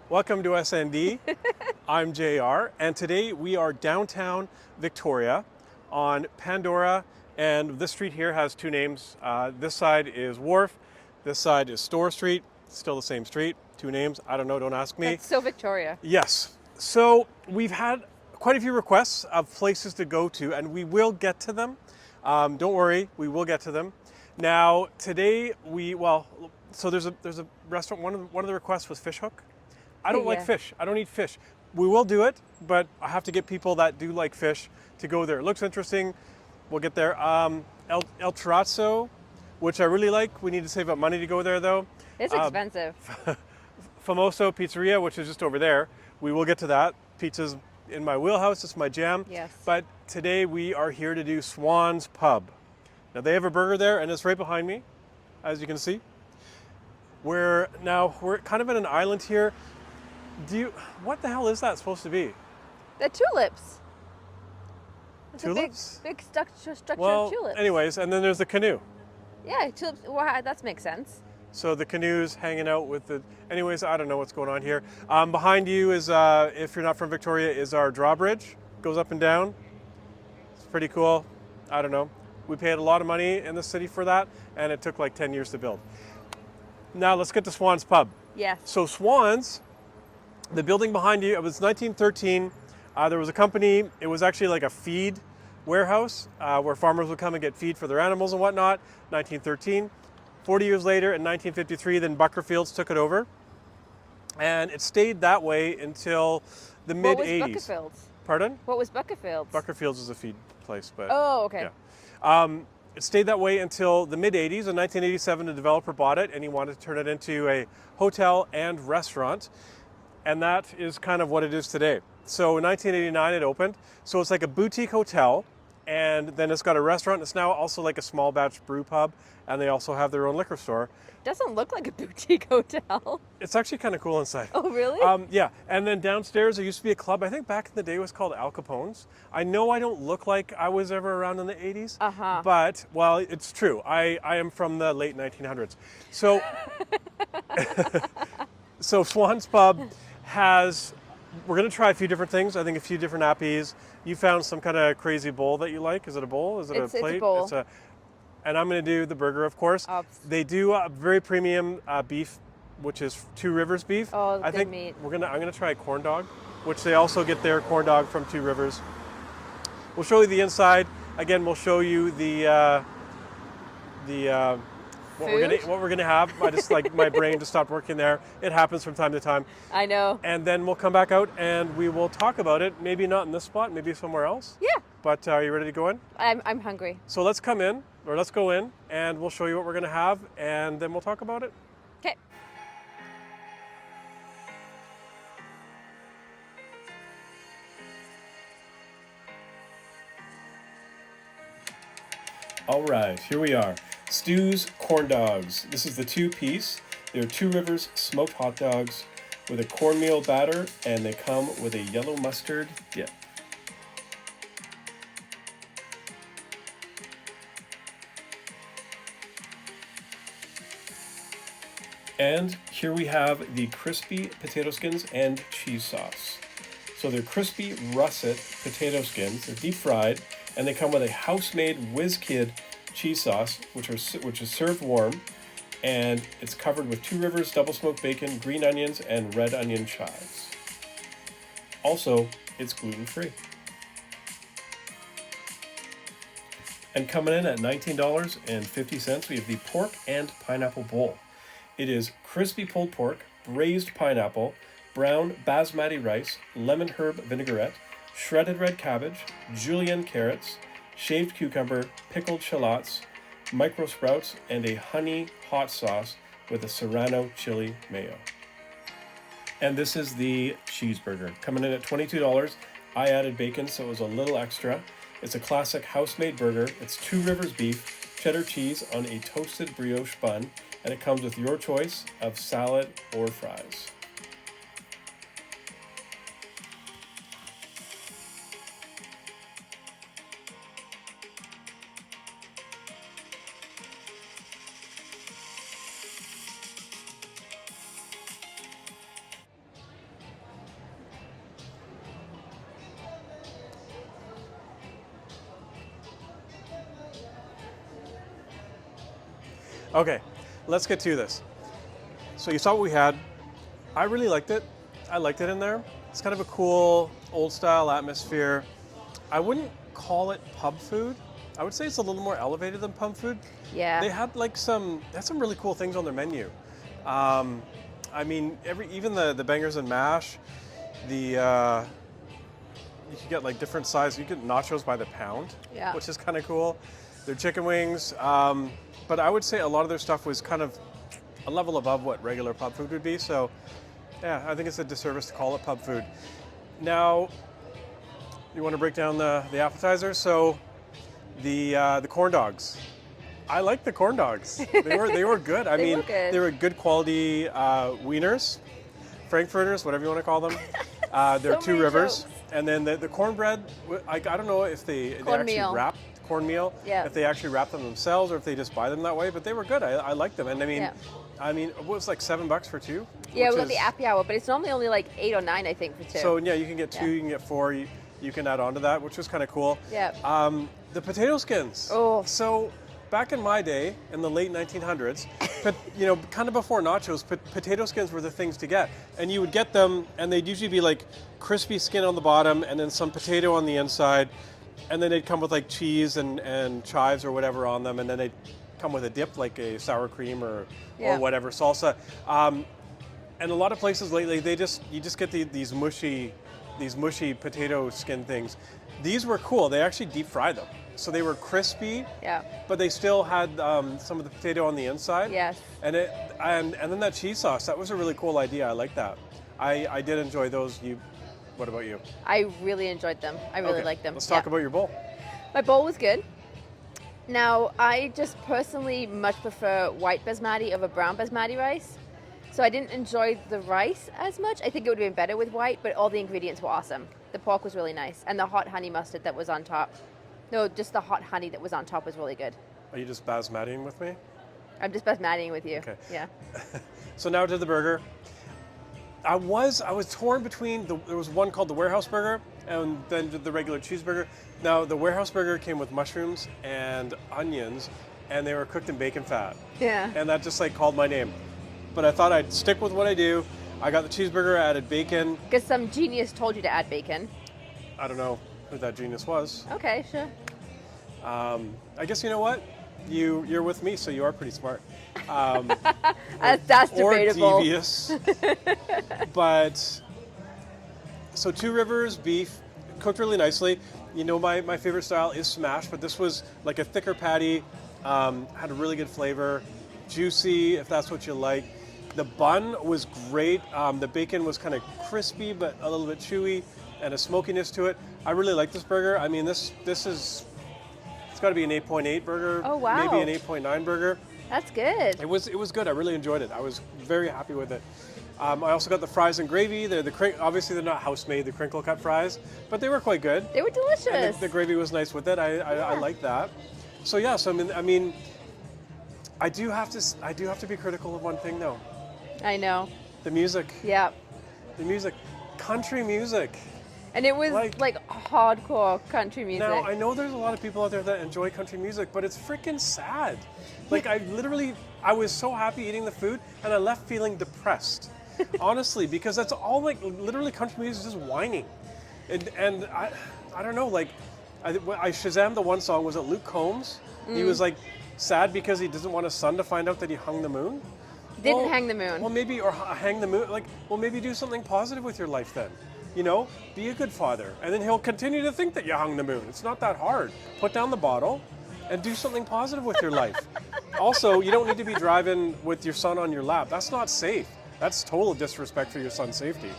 Welcome to SND. I'm JR, and today we are downtown Victoria on Pandora, and this street here has two names. This side is Wharf, this side is Store Street. Still the same street, two names. I don't know, don't ask me. That's so Victoria. Yes. So we've had quite a few requests of places to go to, and we will get to them. Don't worry, we will get to them. Now today so there's a restaurant. One of the requests was fish hook. I don't like Yeah. fish. I don't eat fish. We will do it, but I have to get people that do like fish to go there. It looks interesting. We'll get there. El Terrazzo, which I really like. We need to save up money to go there though. It's expensive. Famoso Pizzeria, which is just over there. We will get to that. Pizza's in my wheelhouse. It's my jam. Yes. But today we are here to do Swans Pub. Now they have a burger there, and it's right behind me, as you can see. We're kind of in an island here. What the hell is that supposed to be? The tulips. It's Tulips? a big structure Well, of tulips. anyways, and then there's the canoe. Yeah, tulips. Well, that makes sense. So the canoe's hanging out with the. Anyways, I don't know what's going on here. Behind you is, if you're not from Victoria, is our drawbridge. Goes up and down. It's pretty cool. I don't know. We paid a lot of money in the city for that, and it took like 10 years to build. Now let's get to Swans Pub. Yes. So Swans, the building behind you, it was 1913. There was a company. It was actually like a feed warehouse where farmers would come and get feed for their animals and whatnot. 1913. 40 years later, in 1953, then Buckerfields took it over, and it stayed that way until the mid 80s. What was Buckerfields? Pardon? What was Buckerfields? Buckerfields is a feed place, but Oh, okay. yeah. It stayed that way until the mid 80s. In 1987, a developer bought it, and he wanted to turn it into a hotel and restaurant, and that is kind of what it is today. So in 1989, it opened. So it's like a boutique hotel, and then it's got a restaurant. It's now also like a small batch brew pub, and they also have their own liquor store. Doesn't look like a boutique hotel. It's actually kind of cool inside. Oh, really? Yeah, and then downstairs there used to be a club. I think back in the day it was called Al Capone's. I know I don't look like I was ever around in the 80s, but, well, it's true. I am from the late 1900s. So, so Swans Pub has, we're going to try a few different things. I think a few different appies. You found some kind of crazy bowl that you like. Is it a bowl? Is it a plate? It's a bowl. And I'm going to do the burger, of course. They do very premium beef, which is Two Rivers beef. Oh, I good think meat. I'm going to try a corn dog, which they also get their corn dog from Two Rivers. We'll show you the inside. Again, we'll show you what we're gonna have. I just like my brain just stopped working there. It happens from time to time. I know. And then we'll come back out and we will talk about it. Maybe not in this spot, maybe somewhere else. Yeah. But are you ready to go in? I'm hungry. So let's go in, and we'll show you what we're gonna have, and then we'll talk about it. Okay. All right, here we are. Stu's Corn Dogs. This is the two-piece. They're Two Rivers smoked hot dogs with a cornmeal batter, and they come with a yellow mustard dip. And here we have the crispy potato skins and cheese sauce. So they're crispy russet potato skins. They're deep fried, and they come with a house-made Whiz Kid cheese sauce, which is served warm, and it's covered with Two Rivers double smoked bacon, green onions, and red onion chives. Also, it's gluten-free. And coming in at $19.50, we have the pork and pineapple bowl. It is crispy pulled pork, braised pineapple, brown basmati rice, lemon herb vinaigrette, shredded red cabbage, julienne carrots, shaved cucumber, pickled shallots, micro sprouts, and a honey hot sauce with a serrano chili mayo. And this is the cheeseburger, coming in at $22. I added bacon, so it was a little extra. It's a classic house-made burger. It's Two Rivers beef, cheddar cheese on a toasted brioche bun, and it comes with your choice of salad or fries. Okay, let's get to this. So you saw what we had. I really liked it. I liked it in there. It's kind of a cool old style atmosphere. I wouldn't call it pub food. I would say it's a little more elevated than pub food. Yeah. They had some really cool things on their menu. I mean, even the bangers and mash, you could get like different size. You get nachos by the pound, Yeah. which is kind of cool. Their chicken wings, but I would say a lot of their stuff was kind of a level above what regular pub food would be. So, yeah, I think it's a disservice to call it pub food. Now, you want to break down the appetizers? So, the corn dogs. I like the corn dogs. They were good. I mean, were good. they were good quality wieners, frankfurters, whatever you want to call them. They're So Two many Rivers, jokes. and then the cornbread. I don't know if they actually Cornmeal. wrapped cornmeal. Yeah. If they actually wrap them themselves, or if they just buy them that way. But they were good. I like them, and Yeah. I mean, it was like $7 for two. Yeah, which we got is- the happy hour, but it's normally only like 8 or 9, I think, for 2. So yeah, you can get two, Yeah. you can get four. You can add on to that, which was kind of cool. Yeah. The potato skins. Oh. So back in my day, in the late 1900s, kind of before nachos, potato skins were the things to get. And you would get them, and they'd usually be like crispy skin on the bottom, and then some potato on the inside. And then they'd come with like cheese and chives or whatever on them, and then they'd come with a dip, like a sour cream or Yeah. whatever salsa. And a lot of places lately, you just get these mushy potato skin things. These were cool. They actually deep fried them, so they were crispy, Yeah. but they still had some of the potato on the inside. Yes. And then that cheese sauce. That was a really cool idea. I like that. I did enjoy those. What about you? I really enjoyed them. I really Okay, liked them. Let's talk Yeah. about your bowl. My bowl was good. Now, I just personally much prefer white basmati over brown basmati rice. So I didn't enjoy the rice as much. I think it would have been better with white, but all the ingredients were awesome. The pork was really nice, and the hot honey mustard that was on top. No, just the hot honey that was on top was really good. Are you just basmatiing with me? I'm just basmatiing with you. Okay. Yeah. So now to the burger. I was torn between there was one called the Warehouse Burger and then the regular cheeseburger. Now the Warehouse Burger came with mushrooms and onions, and they were cooked in bacon fat, Yeah. and that just like called my name. But I thought I'd stick with what I do. I got the cheeseburger, added bacon. Because some genius told you to add bacon. I don't know who that genius was. Okay, sure. I guess you know what? You're with me, so you are pretty smart. That's Or debatable. devious. But so Two Rivers beef, cooked really nicely. You know, my favorite style is smash, but this was like a thicker patty, had a really good flavor, juicy if that's what you like. The bun was great. The bacon was kind of crispy but a little bit chewy, and a smokiness to it. I really like this burger. I mean, this is, it's got to be an 8.8 burger. Oh, wow. Maybe an 8.9 burger. That's good. It was good. I really enjoyed it. I was very happy with it. I also got the fries and gravy. Obviously they're not house made, the crinkle cut fries, but they were quite good. They were delicious. And the gravy was nice with it. I like that. So yeah. So I mean, I do have to be critical of one thing though. I know. The music. Yeah. The music. Country music. And it was Like- like hardcore country music. Now I know there's a lot of people out there that enjoy country music, but it's freaking sad. Like I was so happy eating the food, and I left feeling depressed. Honestly, because that's all like literally country music is just whining, and I don't know, like I Shazammed the one song. Was it Luke Combs? He was like sad because he doesn't want his son to find out that he hung the moon. Didn't hang the moon. Well, maybe or hang the moon. Like, well, maybe do something positive with your life then. You know, be a good father, and then he'll continue to think that you hung the moon. It's not that hard. Put down the bottle, and do something positive with your life. Also, you don't need to be driving with your son on your lap. That's not safe. That's total disrespect for your son's safety.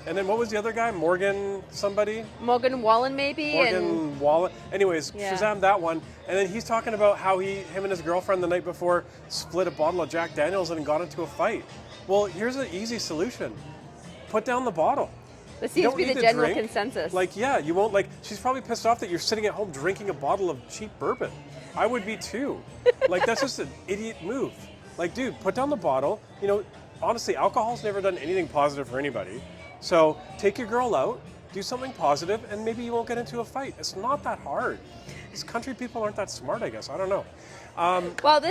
And then what was the other guy? Morgan somebody? Morgan Wallen, maybe? and Morgan Wallen. Anyways, Yeah. Shazam that one. And then he's talking about how him and his girlfriend the night before split a bottle of Jack Daniels and got into a fight. Well, here's an easy solution. Put down the bottle. that You seems don't to be need the to general drink. consensus. Like, yeah, you won't like. She's probably pissed off that you're sitting at home drinking a bottle of cheap bourbon. I would be too. Like, that's just an idiot move. Like, dude, put down the bottle. You know, honestly, alcohol's never done anything positive for anybody. So take your girl out, do something positive, and maybe you won't get into a fight. It's not that hard. These country people aren't that smart, I guess. I don't know. Well,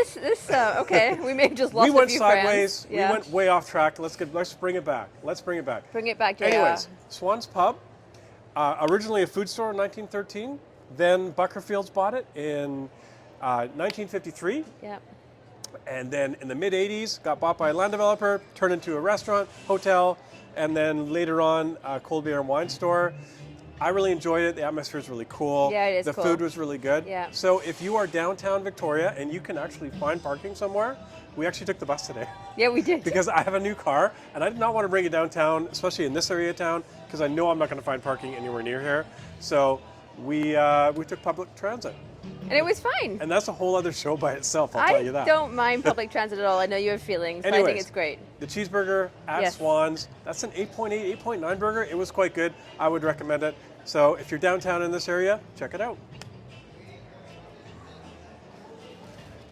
okay, we may have just lost We went a few sideways. friends. Yeah. We went way off track. Let's bring it back. Let's bring it back. Bring it back, JR. Anyways, Swans Pub, originally a food store in 1913. Then Buckerfields bought it in 1953. Yeah. And then in the mid 80s, got bought by a land developer, turned into a restaurant, hotel, and then later on, a cold beer and wine store. I really enjoyed it. The atmosphere is really cool. Yeah, it is The cool. food was really good. Yeah. So if you are downtown Victoria and you can actually find parking somewhere, we actually took the bus today. Yeah, we did. Because I have a new car and I did not want to bring it downtown, especially in this area of town, because I know I'm not going to find parking anywhere near here. So we took public transit. And it was fine. And that's a whole other show by itself, I'll tell you that. I don't mind public transit at all. I know you have feelings, but I think it's great. The cheeseburger at Yes. Swans, that's an 8.8, 8.9 burger. It was quite good. I would recommend it. So if you're downtown in this area, check it out.